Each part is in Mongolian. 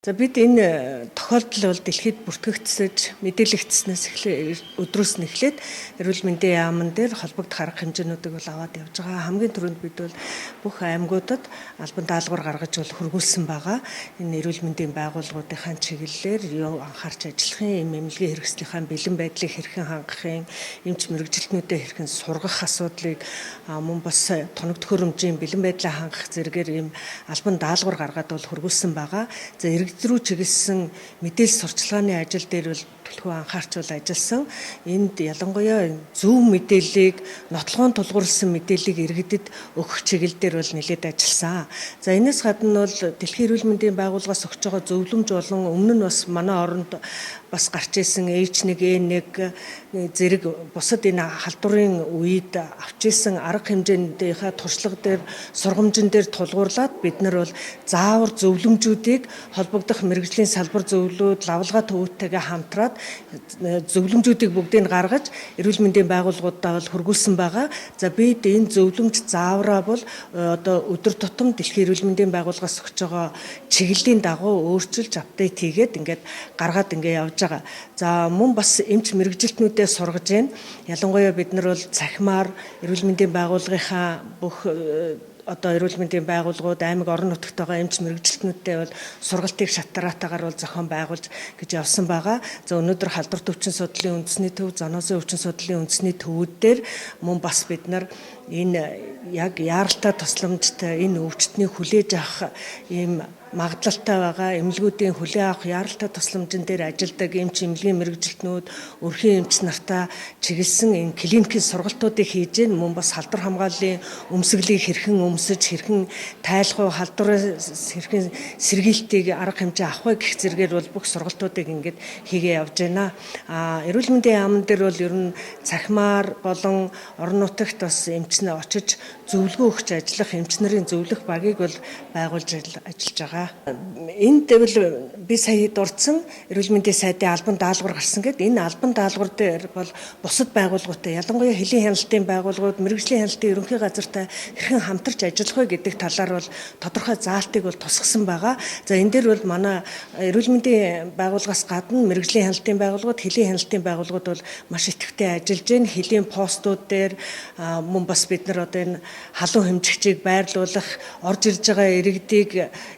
За бид энэ тохиолдол бол дэлхийд бүртгэгдсэж мэдээлэгдснээс өдрөөс нь эхлээд эрүүл мэндийн яамн дээр холбогдох арга хэмжээнүүдийг бол аваад явж байгаа. Хамгийн түрүүнд бид бол бүх аймагуудад албан даалгавар гаргаж бол хөргүүлсэн байгаа. Энэ эрүүл мэндийн байгууллагуудынхаа чиглэлээр юу анхаарч ажиллахын, эмнэлгийн хэрэгслийнхаа бэлэн байдлыг хэрхэн хангахын, эмч мэрэгжилтнүүдэд хэрхэн сургах асуудлыг мөн бас тоног төхөөрөмжийн бэлэн байдлаа хангах зэрэгээр ийм албан даалгавар гаргаад бол хөргүүлсэн байгаа. За рүү чиглэсэн мэдээлэл сурчлагын ажил дээр бол төлхөө анхаарч бол ажилласан. Энд ялангуяа зөв мэдээллийг нотлохоон тулгуурласан мэдээллийг иргэдэд өгөх чиглэл дээр бол нэлээд ажилласан. За энэс гадна бол Дэлхийн эрүүл мэндийн байгууллагаас өгч байгаа зөвлөмж болон өмнө нь бас манай оронд бас гарч ирсэн H1N1 зэрэг бусад энэ халдварын үед авч ирсэн арга хэмжээндийнхээ туршлага дээр сургамжин дээр тулгуурлаад бид нар бол заавар зөвлөмжүүдийг холбогдох мэрэгжлийн салбар зөвлөлүүд лавлгаа төвөттэйгээ хамтраад зөвлөмжүүдийг бүгдийг гаргаж эрүүл мэндийн байгууллагуудаа бол хөргүүлсэн байгаа. За бид энэ зөвлөмж заавраа бол одоо өдөр тутам Дэлхийн эрүүл мэндийн байгууллагаас өгч байгаа чиглэлийн дагуу өөрчилж апдейт хийгээд ингээд гаргаад ингээд явж байгаа. За мөн бас эмч мэрэгжилтнүүдэд сургаж байна. Ялангуяа бид нар бол цахимаар эрүүл мэндийн байгууллагынхаа бүх одоо эрүүл мэндийн байгууллагууд аймаг орон нутагт байгаа эмч мэрэгжилтнүүдтэй бол сургалтыг шатраатаагаар бол зохион байгуулж гэж явсан байгаа. За өнөөдөр халдвар төвчин судлалын үндэсний төв, зоонозын өвчин судлалын үндэсний төвүүд дээр мөн бас бид нар энэ яг яаралтай тусламжт энэ өвчтний хүлээж авах ийм магадлалтай байгаа эмнэлгүүдийн хүлээн авах яаралтай тусламжин дээр ажилладаг эмч эмнэлгийн мэрэгжилтнүүд өрхийн эмч нартай чиглэсэн энэ клиникийн сургалтуудыг хийж гэн мөн бас халдвар хамгааллын өмсгөлийг хэрхэн өмсөж хэрхэн тайлах халдварын хэрхэн сэргийлтийг арга хэмжээ авах гэх зэргээр бол бүх сургалтуудыг ингээд хийгээ явж байна. Эрүүл мэндийн яамн дээр бол ер нь цахимаар болон орон нутагт бас эмчнээ очиж зөвлөгөө өгч ажиллах эмч нарын зөвлөх багийг бол байгуулж ажиллаж байгаа. Энд бол би сая дурдсан эрүүл мэндийн сайдын албан даалгавар гарсан гэдэг. Энэ албан даалгавар дээр бол бусад байгууллагуудтай ялангуяа хэлийн хяналтын байгууллагууд, мэрэгжлийн хяналтын ерөнхий газартай хэрхэн хамтарч ажиллах вэ гэдэг талаар бол тодорхой заалтыг бол тусгасан байгаа. За энэ дээр бол манай эрүүл мэндийн байгууллагаас гадна мэрэгжлийн хяналтын байгууллагууд, хэлийн хяналтын байгууллагууд бол маш идэвхтэй ажиллаж байна. Хэлийн постууд дээр мөн бас бид нар одоо энэ халуун хэмжигчийг байрлуулах, орж ирж байгаа иргэдийг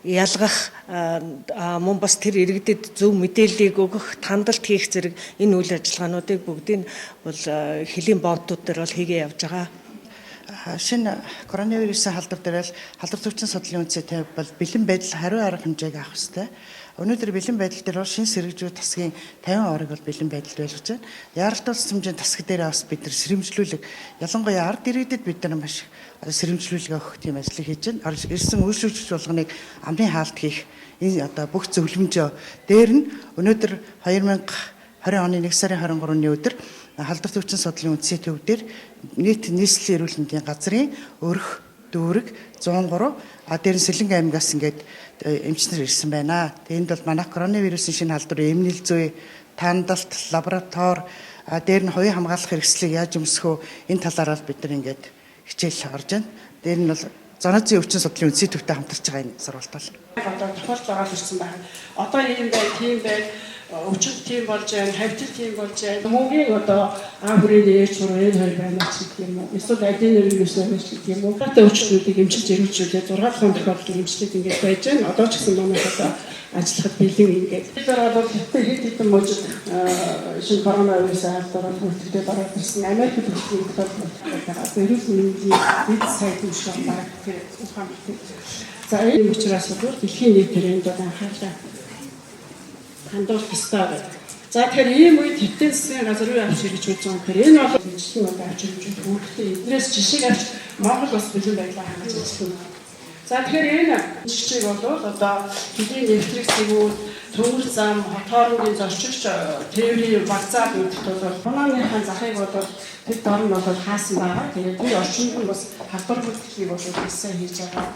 ялгах мөн бас тэр иргэдэд зөв мэдээллийг өгөх, тандалт хийх зэрэг энэ үйл ажиллагаануудыг бүгдийг бол хэлийн бомтууд дээр бол хийгээ явж байгаа. Шинэ коронавирусын халдвар дээр л халдвар төвчин судлалын үндэсний бол бэлэн байдал хариу арга хэмжээг авах хэрэгтэй. Өнөөдөр бэлэн байдал дээр бол шинэ сэргэжүүд тасгийн 50% бол бэлэн байдал байлгаж байна. Яаралтай тусламжийн тасаг дээр бас бид нар сэрэмжлүүлэг ялангуяа ард иргэдэд бид нар маш сэрэмжлүүлэг өгөх тийм ажлыг хийж байна. Ирсэн үйлчлэгч болгоныг амрын хаалт хийх энэ одоо бүх зөвлөмжөө дээр нь өнөөдөр 2020 оны 1 сарын 23-ны өдөр халдвар төвчин судлалын үндэсний төв дээр нийт нийслэлийн эрүүл мэндийн газрын өрх дүүрэг 103 дээр нь Сэлэнг аймгаас ингээд эмчнэр ирсэн байна. Тэнд бол манай коронавирусын шинэ халдварын эмнэл зүй, тандалт, лаборатори дээр нь хувийн хамгаалах хэрэгслийг яаж өмсөх вэ? Энэ талаар бол бид нар ингээд хичээл орж байна. Дээр нь бол зоонозын өвчин судлалын үндэсний төвтэй хамтарч байгаа энэ сургалт бол. Одоо тохиолж байгаа ирсэн байна. Одоо ийм бай, тийм бай, өвчин тийм болж байна, хавьтал тийм болж байна. Мөнгөний одоо амбрын ээж сургууль энэ хоёр байна ч гэх юм уу. Эсвэл аденовирус гэж гэх юм уу. Хатаа өвчнүүдийг эмчилж ирүүлжүүлээ 6 тохиолдол эмчилээд ингэж байж байна. Одоо ч гэсэн манай одоо ажиллахад бэлэн ингээд. Тэр бол хэд хэдэн мужид шинэ коронавирусын халдвараар бүртгэдэг дараад ирсэн Америкт бүртгэдэг байгаа. Эрүүл мэндийн дэд сайдын шиг баг тэр ухаан битээ. За энэ учраас бол дэлхийн нийт трендд анхаарлаа хандуулах ёстой байдаг. За тэгэхээр ийм үед хэвтэн засгийн газар руу авч ирж үзэж байгаа. Тэгэхээр энэ бол жишээ нь авч ирж үүрэгтэй эднээс жишээг авч Монгол бас бэлэн байдлаа хангаж ажиллана. За тэгэхээр энэ жишээг бол одоо хэдийн нефрексигүүд, төмөр зам, хоторонгийн зорчигч тээврийн багцаа гэдэгт бол хонооныхаа захыг бол тэр дор нь бол хаасан байгаа. Тэгээд энэ орчинд нь бас халдвар бүртгэхийг бол хэлсэн хийж байгаа.